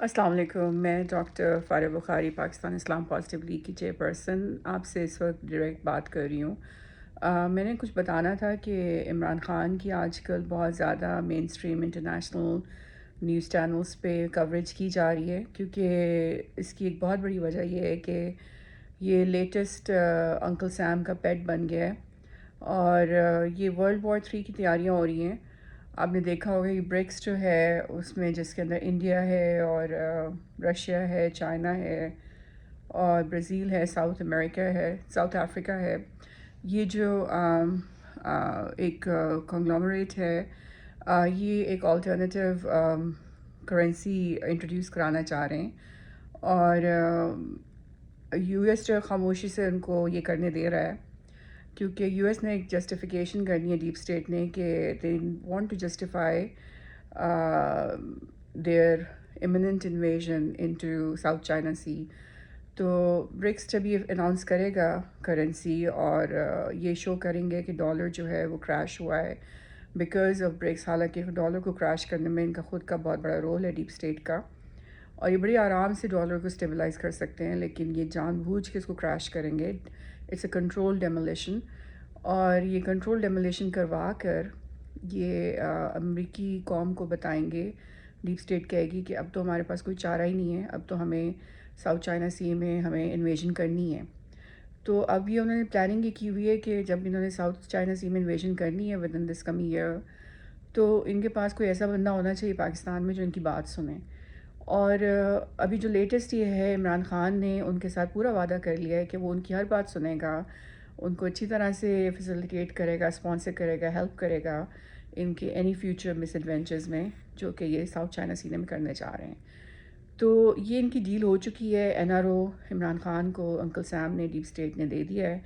السلام علیکم، میں ڈاکٹر فارح بخاری پاکستان اسلام پازیٹیو لیگ کی چیئر پرسن آپ سے اس وقت ڈائریکٹ بات کر رہی ہوں۔ میں نے کچھ بتانا تھا کہ عمران خان کی آج کل بہت زیادہ مین اسٹریم انٹرنیشنل نیوز چینلز پہ کوریج کی جا رہی ہے، کیونکہ اس کی ایک بہت بڑی وجہ یہ ہے کہ یہ لیٹسٹ انکل سیم کا پیٹ بن گیا ہے، اور یہ ورلڈ وار 3 کی تیاریاں ہو رہی ہیں۔ آپ نے دیکھا ہوگا کہ برکس جو ہے اس میں جس کے اندر انڈیا ہے اور رشیا ہے، چائنا ہے اور برازیل ہے، ساؤتھ امریکہ ہے، ساؤتھ افریقہ ہے، یہ جو ایک کنگلومریٹ ہے، یہ ایک آلٹرنیٹیو کرنسی انٹروڈیوس کرانا چاہ رہے ہیں، اور یو ایس جو خاموشی سے ان کو یہ کرنے دے رہا ہے، کیونکہ یو ایس نے ایک جسٹیفیکیشن کرنی ہے ڈیپ اسٹیٹ نے کہ they want to justify their imminent invasion into South China Sea. تو برکس جب یہ اناؤنس کرے گا کرنسی، اور یہ شو کریں گے کہ ڈالر جو ہے وہ کریش ہوا ہے بیکاز آف برکس، حالانکہ ڈالر کو کریش کرنے میں ان کا خود کا بہت بڑا رول ہے ڈیپ اسٹیٹ کا، اور یہ بڑی آرام سے ڈالر کو اسٹیبلائز کر سکتے ہیں، لیکن یہ جان بوجھ کے اس کو کریش کریں گے۔ اٹس اے کنٹرول ڈیمولیشن، اور یہ کنٹرول ڈیمولیشن کروا کر یہ امریکی قوم کو بتائیں گے، ڈیپ اسٹیٹ کہے گی کہ اب تو ہمارے پاس کوئی چارہ ہی نہیں ہے، اب تو ہمیں ساؤتھ چائنا سی میں ہمیں انویژن کرنی ہے۔ تو اب یہ انہوں نے پلاننگ یہ کی ہوئی ہے کہ جب انہوں نے ساؤتھ چائنا سی میں انویژن کرنی ہے with in this coming year, تو ان کے پاس کوئی ایسا بندہ ہونا چاہیے پاکستان میں جو ان کی بات سنے۔ اور ابھی جو لیٹسٹ یہ ہے، عمران خان نے ان کے ساتھ پورا وعدہ کر لیا ہے کہ وہ ان کی ہر بات سنے گا، ان کو اچھی طرح سے فیسیلیٹیٹ کرے گا، اسپانسر کرے گا، ہیلپ کرے گا ان کے اینی فیوچر مس ایڈونچرز میں جو کہ یہ ساؤتھ چائنا سی میں کرنے چاہ رہے ہیں۔ تو یہ ان کی ڈیل ہو چکی ہے، N R O Imran Khan کو انکل سیم نے، ڈیپ اسٹیٹ نے دے دیا ہے،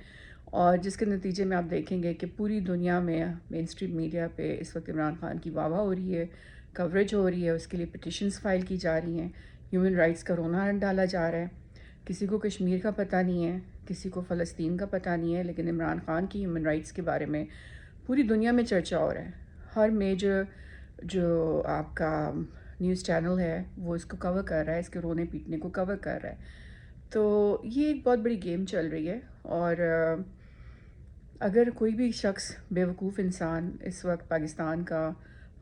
اور جس کے نتیجے میں آپ دیکھیں گے کہ پوری دنیا میں مین اسٹریم میڈیا پہ اس وقت عمران خان کی واہ واہ ہو رہی ہے، کوریج ہو رہی ہے، اس کے لیے پٹیشنز فائل کی جا رہی ہیں، ہیومن رائٹس کا رونا ڈالا جا رہا ہے۔ کسی کو کشمیر کا پتہ نہیں ہے، کسی کو فلسطین کا پتہ نہیں ہے، لیکن عمران خان کی ہیومن رائٹس کے بارے میں پوری دنیا میں چرچا ہو رہا ہے۔ ہر میجر جو آپ کا نیوز چینل ہے وہ اس کو کور کر رہا ہے، اس کے رونے پیٹنے کو کور کر رہا ہے۔ تو یہ ایک بہت بڑی گیم چل رہی ہے، اور اگر کوئی بھی شخص بیوقوف انسان اس وقت پاکستان کا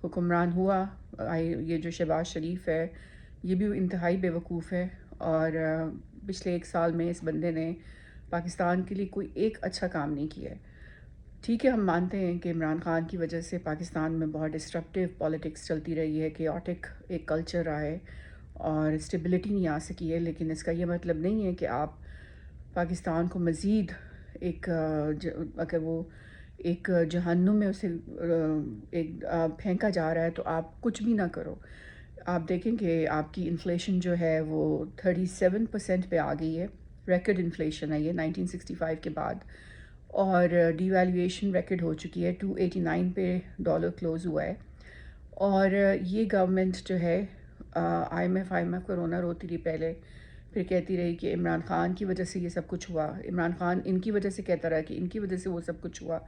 حکمران ہوا، یہ جو شہباز شریف ہے یہ بھی انتہائی بیوقوف ہے، اور پچھلے 1 سال میں اس بندے نے پاکستان کے لیے کوئی ایک اچھا کام نہیں کیا ہے۔ ٹھیک ہے، ہم مانتے ہیں کہ عمران خان کی وجہ سے پاکستان میں بہت ڈسٹرپٹیو پالیٹکس چلتی رہی ہے، کیوٹک ایک کلچر آئے اور اسٹیبلٹی نہیں آ سکی ہے، لیکن اس کا یہ مطلب نہیں ہے کہ آپ پاکستان کو مزید ایک اگر وہ ایک جہنم میں اسے ایک پھینکا جا رہا ہے تو آپ کچھ بھی نہ کرو۔ آپ دیکھیں کہ آپ کی انفلیشن جو ہے وہ 37% پہ آ گئی ہے، ریکارڈ انفلیشن ہے یہ 1965 کے بعد، اور ڈی ویلیویشن ریکارڈ ہو چکی ہے، 289 پہ ڈالر کلوز ہوا ہے، اور یہ گورنمنٹ جو ہے آئی ایم ایف کرونا روتی رہی پہلے، پھر کہتی رہی کہ عمران خان کی وجہ سے یہ سب کچھ ہوا، عمران خان ان کی وجہ سے کہتا رہا کہ ان کی وجہ سے وہ سب کچھ ہوا۔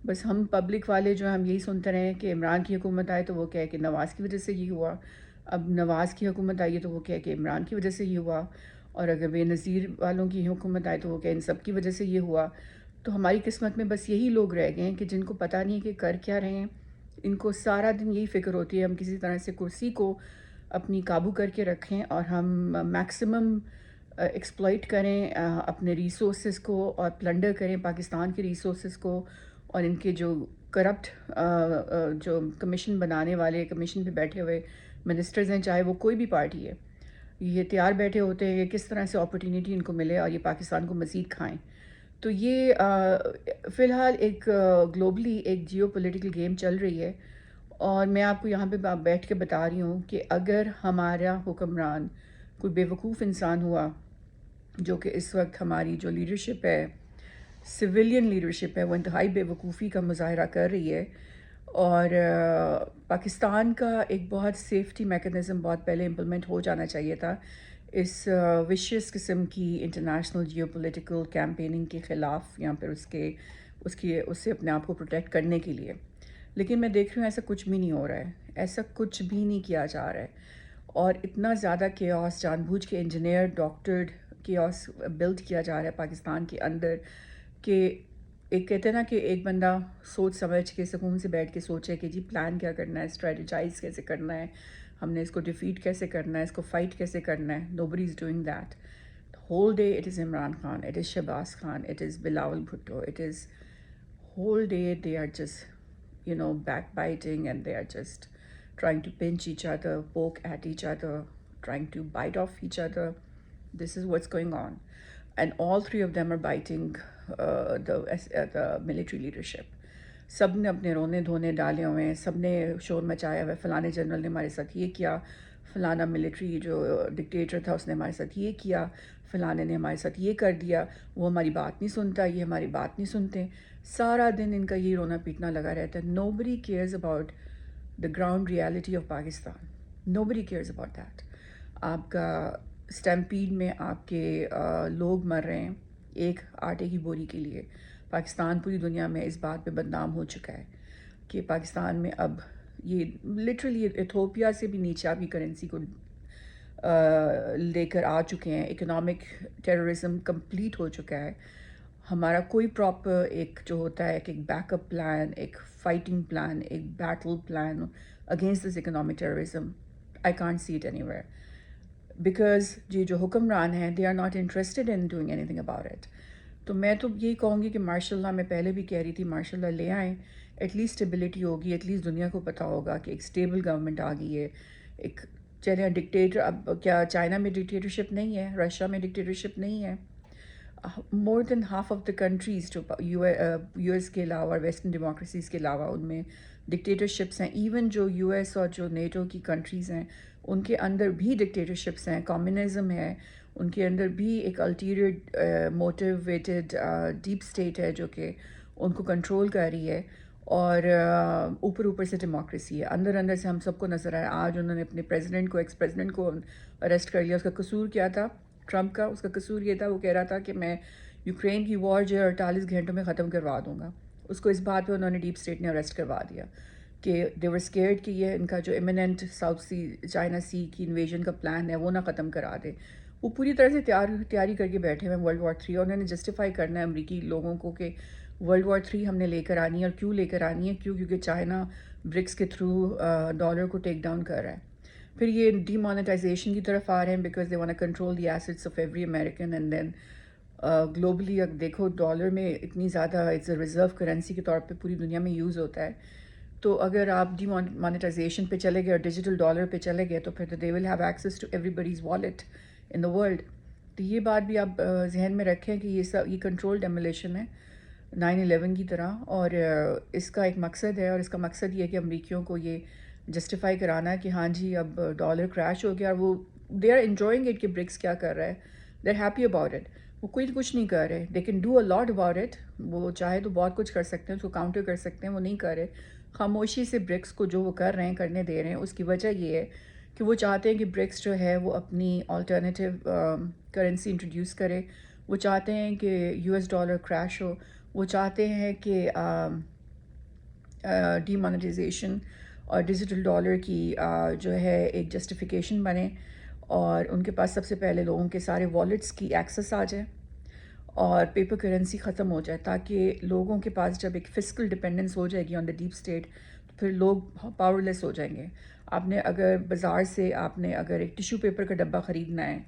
بس ہم پبلک والے جو ہم یہی سنتے رہے ہیں کہ عمران کی حکومت آئے تو وہ کہے کہ نواز کی وجہ سے یہ ہوا، اب نواز کی حکومت آئی ہے تو وہ کہے کہ عمران کی وجہ سے یہ ہوا، اور اگر بے نظیر والوں کی حکومت آئے تو وہ کہے ان سب کی وجہ سے یہ ہوا۔ تو ہماری قسمت میں بس یہی لوگ رہ گئے ہیں کہ جن کو پتہ نہیں کہ کر کیا رہے ہیں، ان کو سارا دن یہی فکر ہوتی ہے ہم کسی طرح سے کرسی کو اپنی قابو کر کے رکھیں، اور ہم میکسیمم ایکسپلائٹ کریں اپنے ریسورسز کو، اور پلنڈر کریں پاکستان کے ریسورسز کو، اور ان کے جو کرپٹ جو کمیشن بنانے والے، کمیشن پہ بیٹھے ہوئے منسٹرز ہیں، چاہے وہ کوئی بھی پارٹی ہے، یہ تیار بیٹھے ہوتے ہیں کہ کس طرح سے اپرچونیٹی ان کو ملے اور یہ پاکستان کو مزید کھائیں۔ تو یہ فی الحال ایک گلوبلی ایک جیو پولیٹیکل گیم چل رہی ہے، اور میں آپ کو یہاں پہ بیٹھ کے بتا رہی ہوں کہ اگر ہمارا حکمران کوئی بیوقوف انسان ہوا، جو کہ اس وقت ہماری جو لیڈرشپ ہے، سویلین لیڈرشپ ہے، وہ انتہائی بیوقوفی کا مظاہرہ کر رہی ہے، اور پاکستان کا ایک بہت سیفٹی میکنزم بہت پہلے امپلیمنٹ ہو جانا چاہیے تھا اس وشیس قسم کی انٹرنیشنل جیو پولیٹیکل کیمپیننگ کے خلاف، یا پھر اس سے اپنے آپ کو پروٹیکٹ کرنے کے لیے، لیکن میں دیکھ رہی ہوں ایسا کچھ بھی نہیں ہو رہا ہے، ایسا کچھ بھی نہیں کیا جا رہا ہے۔ اور اتنا زیادہ کیوس جان بوجھ کے انجینئر ڈاکٹرڈ کیوس بلڈ کیا جا رہا ہے پاکستان کے اندر کہ ایک کہتے ہیں نا کہ ایک بندہ سوچ سمجھ کے سکون سے بیٹھ کے سوچے کہ جی پلان کیا کرنا ہے، اسٹریٹجائز کیسے کرنا ہے، ہم نے اس کو ڈیفیٹ کیسے کرنا ہے، اس کو فائٹ کیسے کرنا ہے. Nobody is doing that. Whole day it is Imran Khan, it is Shahbaz Khan, it is Bilawal Bhutto, it is whole day they are just, backbiting, and they are just trying to pinch each other, poke at each other, trying to bite off each other. This is what's going on. And all three of them are biting the military leadership. سب نے اپنے رونے دھونے ڈالے ہوئے ہیں, سب نے شور مچایا ہوا ہے, فلانے جنرل نے ہمارے ساتھ یہ کیا, فلانا ملٹری جو ڈکٹیٹر تھا اس نے ہمارے ساتھ یہ کیا, فلانے نے ہمارے ساتھ یہ کر دیا, وہ ہماری بات نہیں سنتا, یہ ہماری بات نہیں سنتے. سارا دن ان کا یہ رونا پیٹنا لگا رہتا ہے. Nobody cares about the ground reality of Pakistan. Nobody cares about that. آپ کا اسٹیمپیڈ میں آپ کے لوگ مر رہے ہیں ایک آٹے کی بوری کے لیے. پاکستان پوری دنیا میں اس بات پہ بدنام ہو چکا ہے کہ پاکستان میں اب یہ لٹرلی ایتھوپیا سے بھی نیچے آپ کی کرنسی کو لے کر آ چکے ہیں. اکنامک ٹیررزم کمپلیٹ ہو چکا ہے. ہمارا کوئی پراپر ایک جو ہوتا ہے کہ ایک بیک اپ پلان, ایک فائٹنگ پلان, ایک battle plan against this economic terrorism, I can't see it anywhere. Because یہ جو حکمران ہیں they are not interested in doing anything about it. تو میں تو یہی کہوں گی کہ ماشاء اللہ, میں پہلے بھی کہہ رہی تھی ماشاء اللہ لے آئیں, ایٹ لیسٹ اسٹیبلٹی ہوگی, ایٹ لیسٹ دنیا کو پتہ ہوگا کہ ایک اسٹیبل گورنمنٹ آ گئی ہے. ایک چلے ڈکٹیٹر, اب کیا چائنا میں ڈکٹیٹرشپ نہیں ہے, رشیا میں ڈکٹیٹرشپ نہیں ہے. More than half of the countries جو یو ایس کے علاوہ, ویسٹرن ڈیموکریسیز کے علاوہ, ان میں ڈکٹیٹرشپس ہیں. ایون جو یو ایس اور جو نیٹو کی کنٹریز ہیں ان کے اندر بھی ڈکٹیٹرشپس ہیں, کمیونزم ہے, ان کے اندر بھی ایک الٹیریٹ موٹیویٹڈ ڈیپ اسٹیٹ ہے جو کہ ان کو کنٹرول کر رہی ہے, اور اوپر سے ڈیموکریسی ہے. اندر اندر سے ہم سب کو نظر آیا. آج انہوں نے اپنے پریزیڈنٹ کو, ایکس پریزیڈنٹ کو اریسٹ کر لیا. اس کا قصور کیا تھا ٹرمپ کا؟ اس کا قصور یہ تھا, وہ کہہ رہا تھا کہ میں یوکرین کی وار جو ہے 48 گھنٹوں میں ختم کروا دوں گا. اس کو اس بات پہ انہوں نے ڈیپ اسٹیٹ نے اریسٹ کروا دیا کہ دے ور اسکیئرڈ کہ یہ ان کا جو امیوننٹ ساؤتھ سی چائنا سی کی انویژن کا پلان ہے وہ نہ ختم کرا دے. وہ پوری طرح سے تیاری کر کے بیٹھے ہوئے ہیں ورلڈ وار 3. اور انہوں نے جسٹیفائی کرنا ہے امریکی لوگوں کو کہ ورلڈ وار 3 ہم نے لے کر آنی ہے. اور کیوں لے کر آنی ہے؟ کیونکہ چائنا برکس کے تھرو ڈالر کو ٹیک ڈاؤن کر رہا ہے. پھر یہ ڈی مانیٹائزیشن کی طرف آ رہے ہیں because they want to control the assets of every American. And then globally اب دیکھو ڈالر میں اتنی زیادہ اٹس اے ریزرو کرنسی کے طور پہ پوری دنیا میں یوز ہوتا ہے. تو اگر آپ ڈی مانیٹائزیشن پہ چلے گئے اور ڈیجیٹل ڈالر پہ چلے گئے تو پھر they will have access to everybody's wallet in the world. تو یہ بات بھی آپ ذہن میں رکھیں کہ یہ کنٹرول ڈیمولیشن ہے 9/11 کی طرح. اور اس کا ایک مقصد ہے, اور اس کا مقصد یہ ہے کہ امریکیوں کو یہ جسٹیفائی کرانا ہے کہ ہاں جی اب ڈالر کریش ہو گیا. اور وہ دے آر انجوائنگ اٹ کہ برکس کیا کر رہا ہے, they are happy about it. وہ کوئی کچھ نہیں کر رہے, they can do a lot about it. وہ چاہے تو بہت کچھ کر سکتے ہیں, اس کو کاؤنٹر کر سکتے ہیں, وہ نہیں کر رہے. خاموشی سے برکس کو جو وہ کر رہے ہیں کرنے دے رہے ہیں. اس کی وجہ یہ ہے کہ وہ چاہتے ہیں کہ برکس جو ہے وہ اپنی آلٹرنیٹیو کرنسی انٹروڈیوس کرے. وہ چاہتے ہیں کہ یو ایس ڈالر کریش ہو. وہ چاہتے ہیں کہ ڈی مانیٹائزیشن اور ڈیجیٹل ڈالر کی جو ہے ایک جسٹیفیکیشن بنے, اور ان کے پاس سب سے پہلے لوگوں کے سارے والیٹس کی ایکسیس آ جائے اور پیپر کرنسی ختم ہو جائے, تاکہ لوگوں کے پاس جب ایک فسکل ڈپینڈنس ہو جائے گی آن دا ڈیپ اسٹیٹ تو پھر لوگ پاور لیس ہو جائیں گے. آپ نے اگر بازار سے آپ نے اگر ایک ٹیشو پیپر کا ڈبہ خریدنا ہے,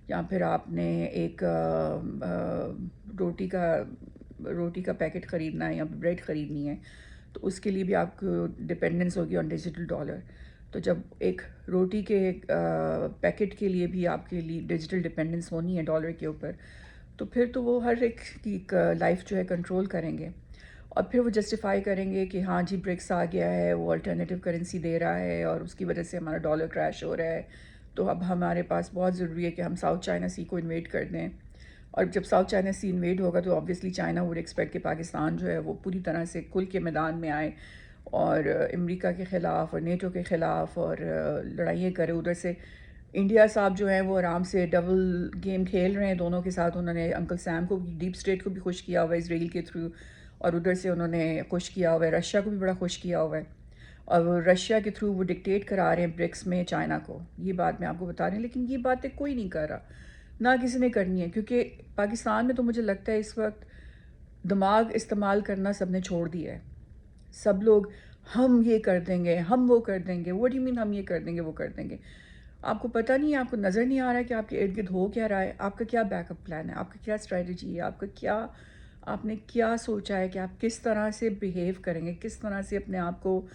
یا پھر آپ نے ایک روٹی کا پیکٹ خریدنا ہے, یا بریڈ خریدنی ہے, تو اس کے لیے بھی آپ کو ڈپینڈنس ہوگی آن ڈیجیٹل ڈالر. تو جب ایک روٹی کے پیکٹ کے لیے بھی آپ کے لیے ڈیجیٹل ڈپینڈنس ہونی ہے ڈالر کے اوپر, تو پھر تو وہ ہر ایک کی لائف جو ہے کنٹرول کریں گے. اور پھر وہ جسٹیفائی کریں گے کہ ہاں جی برکس آ گیا ہے, وہ الٹرنیٹیو کرنسی دے رہا ہے, اور اس کی وجہ سے ہمارا ڈالر کریش ہو رہا ہے, تو اب ہمارے پاس بہت ضروری ہے کہ ہم ساؤتھ چائنا سی کو انویٹ کر دیں. اور جب ساؤتھ چائنا سی انویٹ ہوگا تو آبویسلی چائنا وڈ ایکسپیکٹ کہ پاکستان جو ہے وہ پوری طرح سے کھل کے میدان میں آئے, اور امریکہ کے خلاف اور نیٹو کے خلاف اور لڑائیاں کرے. ادھر سے انڈیا صاحب جو ہیں وہ آرام سے ڈبل گیم کھیل رہے ہیں دونوں کے ساتھ. انہوں نے انکل سیم کو ڈیپ اسٹیٹ کو بھی خوش کیا ہوا ہے اسرائیل کے تھرو, اور ادھر سے انہوں نے خوش کیا ہوا ہے رشیا کو بھی بڑا خوش کیا ہوا ہے. اور وہ رشیا کے تھرو وہ ڈکٹیٹ کرا رہے ہیں برکس میں چائنا کو. یہ بات میں آپ کو بتا رہی ہوں، لیکن یہ باتیں کوئی نہیں کر رہا، نہ کسی نے کرنی ہے، کیونکہ پاکستان میں تو مجھے لگتا ہے اس وقت دماغ استعمال کرنا سب نے چھوڑ دیا ہے. سب لوگ ہم یہ کر دیں گے، ہم وہ کر دیں گے. واٹ ڈو یو مین ہم یہ کر دیں گے وہ کر دیں گے؟ آپ کو پتہ نہیں ہے، آپ کو نظر نہیں آ رہا ہے کہ آپ کے ارد گرد ہو کیا رہا ہے، آپ کا کیا بیک اپ پلان ہے، آپ کا کیا اسٹریٹجی ہے، آپ نے کیا سوچا ہے کہ آپ کس طرح سے بیہیو کریں گے، کس طرح سے اپنے آپ کو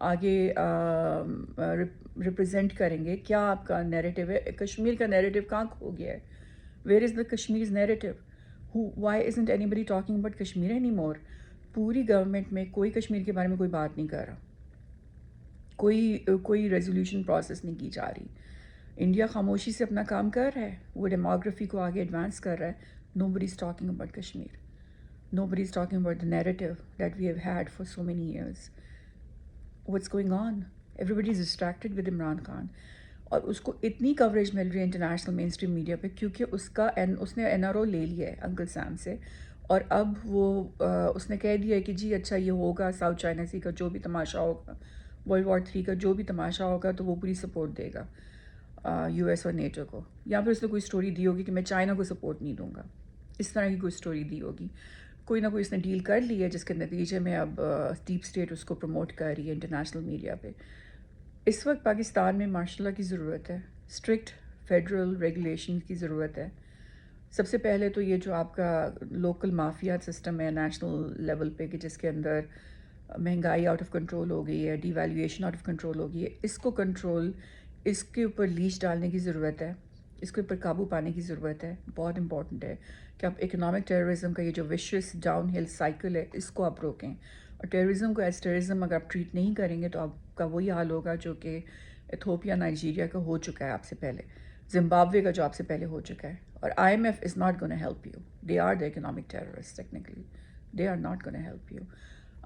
آگے ریپرزینٹ کریں گے، کیا آپ کا نیریٹو ہے. کشمیر کا نیریٹو کہاں کھو گیا ہے؟ Where is the Kashmir's narrative? Why isn't anybody talking about Kashmir anymore? پوری گورنمنٹ میں کوئی کشمیر کے بارے میں کوئی بات نہیں کر رہا، کوئی ریزولوشن پروسیس نہیں کی جا رہی. انڈیا خاموشی سے اپنا کام کر رہا ہے، وہ ڈیموگرافی کو آگے ایڈوانس کر رہا ہے. Nobody is talking about Kashmir. Nobody is talking about the narrative that we have had for so many years. What's going on? Everybody is distracted with Imran Khan. اور اس کو اتنی کوریج مل رہی ہے انٹرنیشنل مین stream media پہ، کیونکہ اس نے N R او لے لیا ہے انکل سیم سے. اور اب وہ اس نے کہہ دیا ہے کہ جی اچھا یہ ہوگا، ساؤتھ چائنا سی کا جو بھی تماشا ہوگا، ورلڈ وار 3 کا جو بھی تماشا ہوگا تو وہ پوری سپورٹ دے گا یو ایس اور نیٹو کو. یا پھر اس نے کوئی اسٹوری دی ہوگی کہ میں چائنا کو سپورٹ نہیں دوں گا، اس طرح کی کوئی اسٹوری دی ہوگی. کوئی نہ کوئی اس نے ڈیل کر لی ہے، جس کے نتیجے میں اب ڈیپ اسٹیٹ اس کو پروموٹ کر رہی ہے انٹرنیشنل میڈیا پہ. اس وقت پاکستان میں ماشاء اللہ کی ضرورت ہے، اسٹرکٹ فیڈرل ریگولیشن کی ضرورت ہے. سب سے پہلے تو یہ جو آپ کا لوکل مافیا سسٹم ہے نیشنل لیول پہ، کہ جس کے اندر مہنگائی آؤٹ آف کنٹرول ہو گئی ہے، devaluation out of control ہو گئی ہے، اس کو کنٹرول، اس کے اوپر لیش ڈالنے کی ضرورت ہے، اس کے اوپر قابو پانے کی ضرورت ہے. بہت امپورٹنٹ ہے کہ آپ اکنامک ٹیررزم کا یہ جو وشیس ڈاؤن ہل سائیکل ہے اس کو آپ روکیں. اور ٹیررزم کو ایز ٹیررزم اگر آپ ٹریٹ نہیں کریں گے تو آپ کا وہی حال ہوگا جو کہ ایتھوپیا نائجیریا کا ہو چکا ہے آپ سے پہلے، زمبابوے کا جو آپ سے پہلے ہو چکا ہے. اور I M F is not gonna help you. They are the economic terrorist technically. They are not gonna help you.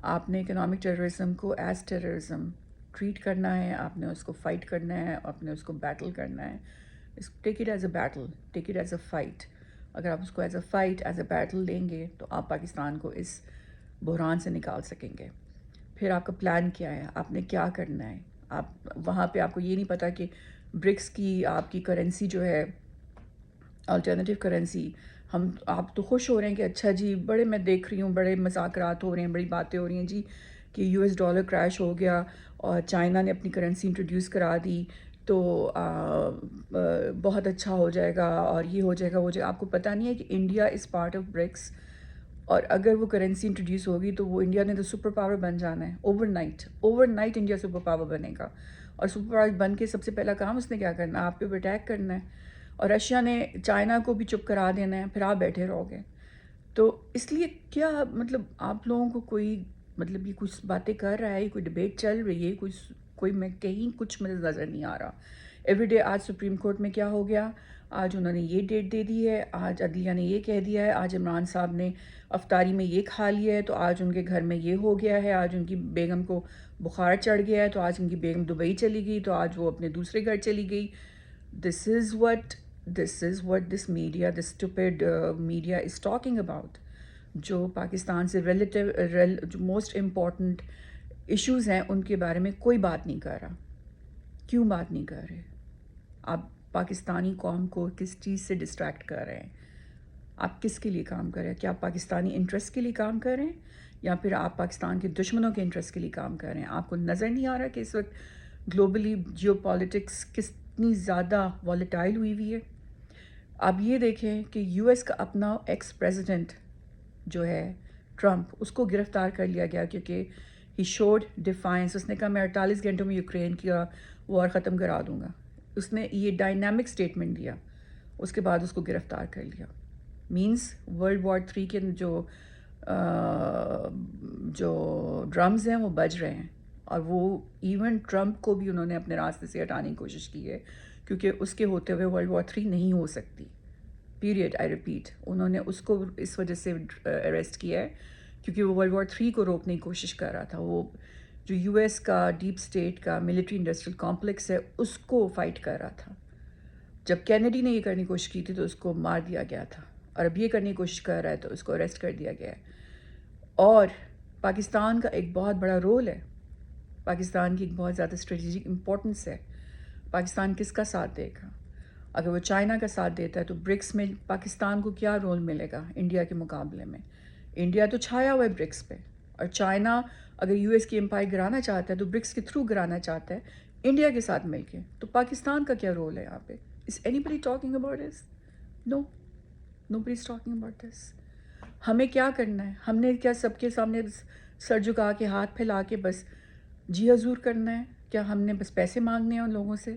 آپ نے اکنامک ٹیررزم کو ایز ٹیررزم ٹریٹ کرنا ہے، آپ نے اس کو فائٹ کرنا ہے، آپ نے اس کو بیٹل کرنا ہے. Take it as a battle, take it as a fight. اگر آپ اس کو as a fight, as a battle لیں گے تو آپ پاکستان کو اس بحران سے نکال سکیں گے. پھر آپ کا پلان کیا ہے، آپ نے کیا کرنا ہے. آپ وہاں پہ آپ کو یہ نہیں پتہ کہ برکس کی آپ کی کرنسی جو ہے الٹرنیٹیو کرنسی، آپ تو خوش ہو رہے ہیں کہ اچھا جی، بڑے میں دیکھ رہی ہوں بڑے مذاکرات ہو رہے ہیں، بڑی باتیں ہو رہی ہیں جی کہ یو ایس ڈالر کریش ہو گیا اور چائنا نے اپنی کرنسی انٹروڈیوس کرا دی تو بہت اچھا ہو جائے گا اور یہ ہو جائے گا وہ جائے گا. آپ کو پتہ نہیں ہے کہ India is part of BRICS, اور اگر وہ کرنسی انٹروڈیوس ہوگی تو وہ انڈیا نے تو سپر پاور بن جانا ہے over night India super power بنے گا. اور سپر پاور بن کے سب سے پہلا کام اس نے کیا کرنا ہے، آپ پہ اٹیک کرنا ہے. اور رشیا نے چائنا کو بھی چپ کرا دینا ہے، پھر آپ بیٹھے رہو گے. تو اس لیے کیا مطلب آپ لوگوں کو کوئی مطلب یہ کچھ باتیں کر رہا ہے، کوئی ڈبیٹ چل رہی ہے، کوئی میں کہیں کچھ مجھے نظر نہیں آ رہا. ایوری ڈے آج سپریم کورٹ میں کیا ہو گیا، آج انہوں نے یہ ڈیٹ دے دی ہے، آج عدلیہ نے یہ کہہ دیا ہے، آج عمران صاحب نے افطاری میں یہ کھا لیا ہے تو آج ان کے گھر میں یہ ہو گیا ہے، آج ان کی بیگم کو بخار چڑھ گیا ہے تو آج ان کی بیگم دبئی چلی گئی تو آج وہ اپنے دوسرے گھر چلی گئی. دس از what this media, this stupid media is talking about. جو پاکستان سے جو موسٹ امپورٹنٹ ایشوز ہیں ان کے بارے میں کوئی بات نہیں کر رہا. کیوں بات نہیں کر رہے؟ آپ پاکستانی قوم کو کس چیز سے ڈسٹریکٹ کر رہے ہیں؟ آپ کس کے لیے کام کر رہے ہیں؟ کیا آپ پاکستانی انٹرسٹ کے لیے کام کر رہے ہیں یا پھر آپ پاکستان کے دشمنوں کے انٹرسٹ کے لیے کام کر رہے ہیں؟ آپ کو نظر نہیں آ رہا کہ اس وقت گلوبلی جیو پالیٹکس کتنی زیادہ والیٹائل ہوئی ہے؟ آپ یہ دیکھیں کہ یو ایس کا اپنا ایکس پریزیڈنٹ جو ہے ٹرمپ، اس کو گرفتار کر لیا گیا کیونکہ ہی شوڈ ڈیفائنس. اس نے کہا میں 48 گھنٹوں میں یوکرین کا وار ختم کرا دوں گا. اس نے یہ ڈائنامک سٹیٹمنٹ دیا، اس کے بعد اس کو گرفتار کر لیا. مینس ورلڈ وار 3 کے جو ڈرمز ہیں وہ بج رہے ہیں. اور وہ ایون ٹرمپ کو بھی انہوں نے اپنے راستے سے ہٹانے کی کوشش کی ہے کیونکہ اس کے ہوتے ہوئے ورلڈ وار 3 نہیں ہو سکتی. Period, I repeat. انہوں نے اس کو اس وجہ سے اریسٹ کیا ہے کیونکہ وہ ورلڈ وار 3 کو روکنے کی کوشش کر رہا تھا. وہ جو یو ایس کا ڈیپ اسٹیٹ کا ملٹری انڈسٹریل کمپلیکس ہے اس کو فائٹ کر رہا تھا. جب کینیڈی نے یہ کرنے کی کوشش کی تھی تو اس کو مار دیا گیا تھا، اور اب یہ کرنے کی کوشش کر رہا ہے تو اس کو اریسٹ کر دیا گیا ہے. اور پاکستان کا ایک بہت بڑا رول ہے پاکستان کی ایک بہت زیادہ اسٹریٹجک امپورٹنس ہے. پاکستان کس کا ساتھ دے گا؟ اگر وہ چائنا کا ساتھ دیتا ہے تو برکس میں پاکستان کو کیا رول ملے گا انڈیا کے مقابلے میں؟ انڈیا تو چھایا ہوا ہے برکس پہ، اور چائنا اگر یو ایس کی امپائر گرانا چاہتا ہے تو برکس کے تھرو گرانا چاہتا ہے انڈیا کے ساتھ مل کے. تو پاکستان کا کیا رول ہے یہاں پہ؟ Is anybody talking about this? No, nobody is talking about this. ہمیں کیا کرنا ہے؟ ہم نے کیا سب کے سامنے سر جھکا کے ہاتھ پھیلا کے بس جی حضور کرنا ہے؟ کیا ہم نے بس پیسے مانگنے ہیں ان لوگوں سے؟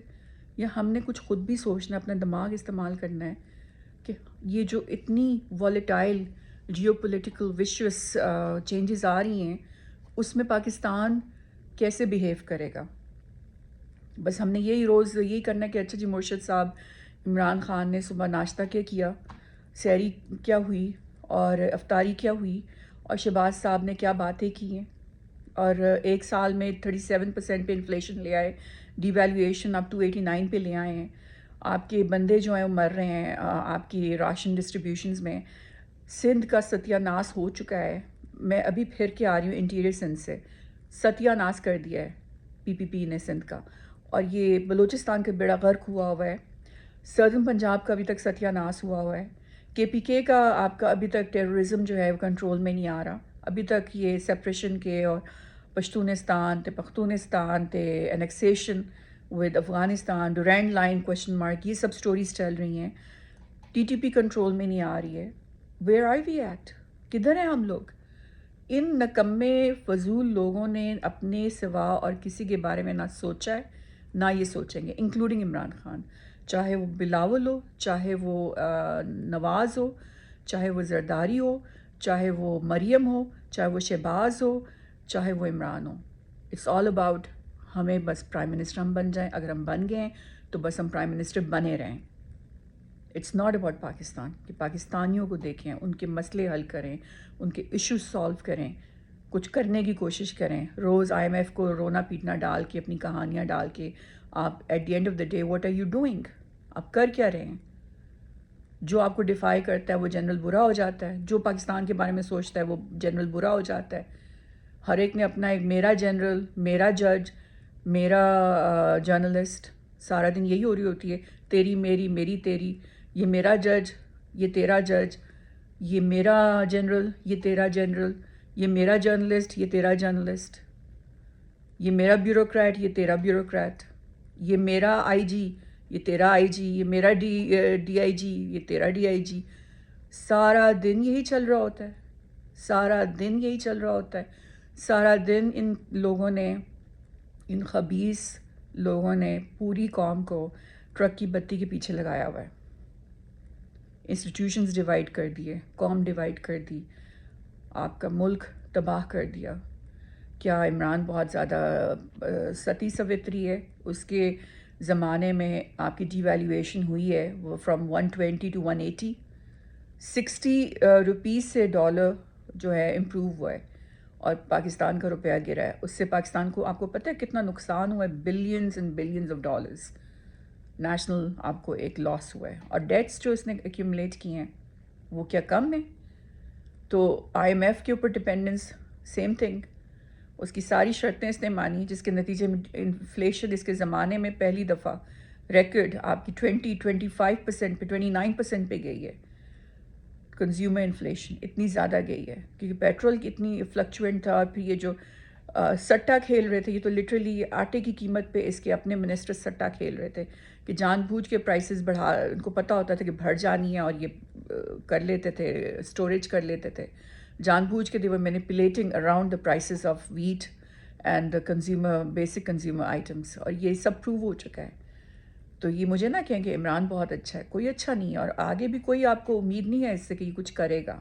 یا ہم نے کچھ خود بھی سوچنا، اپنا دماغ استعمال کرنا ہے کہ یہ جو اتنی والیٹائل جیو پولیٹیکل وشوس چینجز آ رہی ہیں اس میں پاکستان کیسے بیہیو کرے گا؟ بس ہم نے یہی روز یہی کرنا ہے کہ اچھا جی مرشد صاحب، عمران خان نے صبح ناشتہ کیا کیا، سحری کیا ہوئی، اور افطاری کیا ہوئی، اور شہباز صاحب نے کیا باتیں کی ہیں، اور ایک سال میں 37% پہ انفلیشن لے آئے، ڈی ویلیویشن اپ ٹو 89 پہ لے آئے ہیں. آپ کے بندے جو ہیں وہ مر رہے ہیں آپ کی راشن ڈسٹریبیوشنز میں. سندھ کا ستیہ ناس ہو چکا ہے. میں ابھی پھر کے آ رہی ہوں انٹیریئر سندھ سے، ستیہ ناس کر دیا ہے پی نے سندھ کا. اور یہ بلوچستان کا بیڑا غرق ہوا ہوا ہے. سدرن پنجاب کا ابھی تک ستیہ ناس ہوا ہوا ہے. کے کا آپ کا ابھی تک ٹیررزم جو ہے وہ کنٹرول میں نہیں آ رہا. ابھی تک یہ سیپریشن کے اور پشتونستان تے پختونستان تے annexation with Afghanistan, Durand line question mark, یہ سب سٹوریز چل رہی ہیں. ٹی ٹی پی کنٹرول میں نہیں آ رہی ہے. Where are we at? کدھر ہیں ہم لوگ؟ ان نکمے فضول لوگوں نے اپنے سوا اور کسی کے بارے میں نہ سوچا ہے نہ یہ سوچیں گے، انکلوڈنگ عمران خان. چاہے وہ بلاول ہو، چاہے وہ نواز ہو، چاہے وہ زرداری ہو، چاہے وہ مریم ہو، چاہے وہ شہباز ہو، چاہے وہ عمران ہو. اٹس آل اباؤٹ ہمیں بس پرائم منسٹر ہم بن جائیں. اگر ہم بن گئے ہیں تو بس ہم پرائم منسٹر بنے رہیں. اٹس ناٹ اباؤٹ پاکستان کہ پاکستانیوں کو دیکھیں، ان کے مسئلے حل کریں، ان کے ایشوز سالو کریں، کچھ کرنے کی کوشش کریں. روز آئی ایم ایف کو رونا پیٹنا ڈال کے، اپنی کہانیاں ڈال کے، آپ at the end of the day what are you doing? آپ کر کیا رہے ہیں؟ جو آپ کو ڈیفائی کرتا ہے وہ جنرل برا ہو جاتا ہے، جو پاکستان کے بارے میں سوچتا ہے وہ جنرل برا ہو جاتا ہے. ہر ایک نے اپنا ایک میرا جنرل، میرا جج، میرا جرنلسٹ. سارا دن یہی ہو رہی ہوتی ہے، تیری میری، میری تیری. یہ میرا جج، یہ تیرا جج. یہ میرا جنرل، یہ تیرا جنرل. یہ میرا جرنلسٹ، یہ تیرا جرنلسٹ. یہ میرا بیوروکریٹ، یہ تیرا بیوروکریٹ. یہ میرا آئی جی، یہ تیرا آئی جی. یہ میرا ڈی آئی جی، یہ تیرا ڈی آئی جی. سارا دن یہی چل رہا ہوتا ہے، سارا دن یہی چل رہا ہوتا ہے. سارا دن ان لوگوں نے، ان خبیث لوگوں نے پوری قوم کو ٹرک کی بتی کے پیچھے لگایا ہوا ہے. انسٹیٹیوشنز ڈیوائیڈ کر دیے، قوم ڈیوائیڈ کر دی، آپ کا ملک تباہ کر دیا. کیا عمران بہت زیادہ ستی سوتری ہے؟ اس کے زمانے میں آپ کی ڈی ویلیویشن ہوئی ہے وہ فرام 120 ٹو 180، 60 روپیز سے ڈالر جو ہے امپروو ہوا ہے، اور پاکستان کا روپیہ گرا ہے. اس سے پاکستان کو آپ کو پتہ ہے کتنا نقصان ہوا ہے؟ Billions and billions of dollars national آپ کو ایک لاس ہوا ہے. اور ڈیٹس جو اس نے ایکیومولیٹ کی ہیں وہ کیا کم ہے؟ تو آئی ایم ایف کے اوپر ڈپینڈنس سیم تھنگ. اس کی ساری شرطیں اس نے مانی، جس کے نتیجے میں انفلیشن اس کے زمانے میں پہلی دفعہ ریکڈ آپ کی 25% پہ 29% پہ گئی ہے. کنزیومر انفلیشن اتنی زیادہ گئی ہے کیونکہ پیٹرول کی اتنی فلکچوینٹ تھا. اور پھر یہ جو سٹا کھیل رہے تھے، یہ تو لٹرلی آٹے کی قیمت پہ اس کے اپنے منسٹر سٹا کھیل رہے تھے کہ جان بوجھ کے پرائسز بڑھا، ان کو پتہ ہوتا تھا کہ بڑھ جانی ہے، اور یہ کر لیتے تھے، اسٹوریج کر لیتے تھے جان بوجھ کے. they were manipulating around the prices of wheat and the consumer basic consumer items. اور یہ سب پروو ہو چکا ہے. تو یہ مجھے نہ کہیں کہ عمران بہت اچھا ہے، کوئی اچھا نہیں ہے، اور آگے بھی کوئی آپ کو امید نہیں ہے اس سے کہ یہ کچھ کرے گا.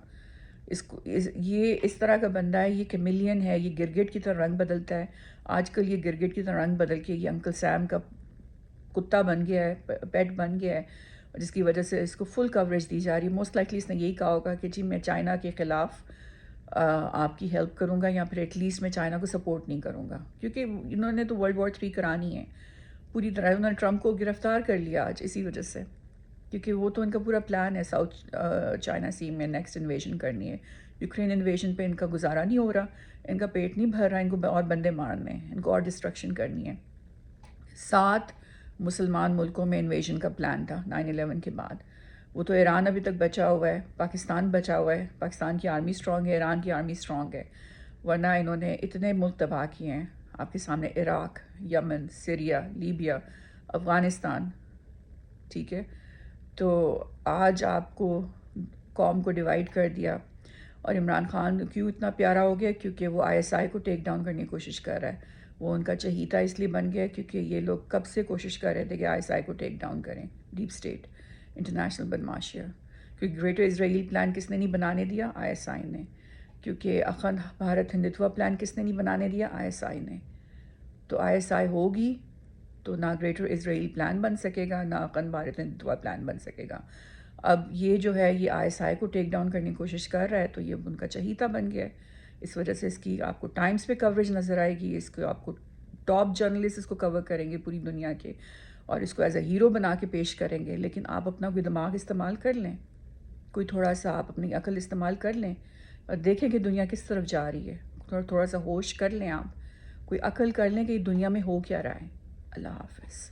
یہ اس طرح کا بندہ ہے، یہ کیمیلین ہے، یہ گرگٹ کی طرح رنگ بدلتا ہے. آج کل یہ گرگٹ کی طرح رنگ بدل کے یہ انکل سیم کا کتا بن گیا ہے، پیٹ بن گیا ہے، جس کی وجہ سے اس کو فل کوریج دی جا رہی ہے. موسٹ لائکلی اس نے یہی کہا ہوگا کہ جی میں چائنا کے خلاف آپ کی ہیلپ کروں گا، یا پھر ایٹ لیسٹ میں چائنا کو سپورٹ نہیں کروں گا، کیونکہ انہوں نے تو World War III کرانی ہے پوری طرح. انہوں نے ٹرمپ کو گرفتار کر لیا آج اسی وجہ سے کیونکہ وہ تو ان کا پورا پلان ہے ساؤتھ چائنا سی میں نیکسٹ انویژن کرنی ہے. یوکرین انویژن پہ ان کا گزارا نہیں ہو رہا, ان کا پیٹ نہیں بھر رہا, ان کو اور بندے مارنے ہیں, ان کو اور ڈسٹرکشن کرنی ہے. 7 مسلمان ملکوں میں انویژن کا پلان تھا 9/11 کے بعد. وہ تو ایران ابھی تک بچا ہوا ہے, پاکستان بچا ہوا ہے, پاکستان کی آرمی اسٹرانگ ہے, ایران کی آرمی اسٹرانگ ہے, ورنہ انہوں نے اتنے ملک تباہ کیے ہیں آپ کے سامنے, عراق, یمن, سیریا, لیبیا, افغانستان. ٹھیک ہے, تو آج آپ کو قوم کو ڈیوائیڈ کر دیا. اور عمران خان کیوں اتنا پیارا ہو گیا؟ کیونکہ وہ ISI کو ٹیک ڈاؤن کرنے کی کوشش کر رہا ہے. وہ ان کا چہیتا اس لیے بن گیا کیونکہ یہ لوگ کب سے کوشش کر رہے تھے کہ ISI کو ٹیک ڈاؤن کریں, ڈیپ اسٹیٹ, انٹرنیشنل بدماشیہ. کیونکہ گریٹر اسرائیلی پلان کس نے نہیں بنانے دیا؟ ISI نے. کیونکہ اخند بھارت ہندتوا پلان کس نے نہیں بنانے دیا؟ ISI نے. تو ISI ہوگی تو نہ گریٹر اسرائیل پلان بن سکے گا, نہ اخند بھارت ہندتوا پلان بن سکے گا. اب یہ جو ہے یہ ISI کو ٹیک ڈاؤن کرنے کی کوشش کر رہا ہے, تو یہ ان کا چہیتا بن گیا ہے. اس وجہ سے اس کی آپ کو ٹائمز پہ کوریج نظر آئے گی, اس کو آپ کو ٹاپ جرنلسٹ اس کو کور کریں گے پوری دنیا کے, اور اس کو ایز اے ہیرو بنا کے پیش کریں گے. لیکن آپ اپنا کوئی دماغ استعمال کر لیں, کوئی تھوڑا سا آپ اپنی عقل استعمال کر لیں اور دیکھیں کہ دنیا کس طرف جا رہی ہے. تھوڑا سا ہوش کر لیں آپ, کوئی عقل کر لیں کہ دنیا میں ہو کیا رہا ہے. اللہ حافظ.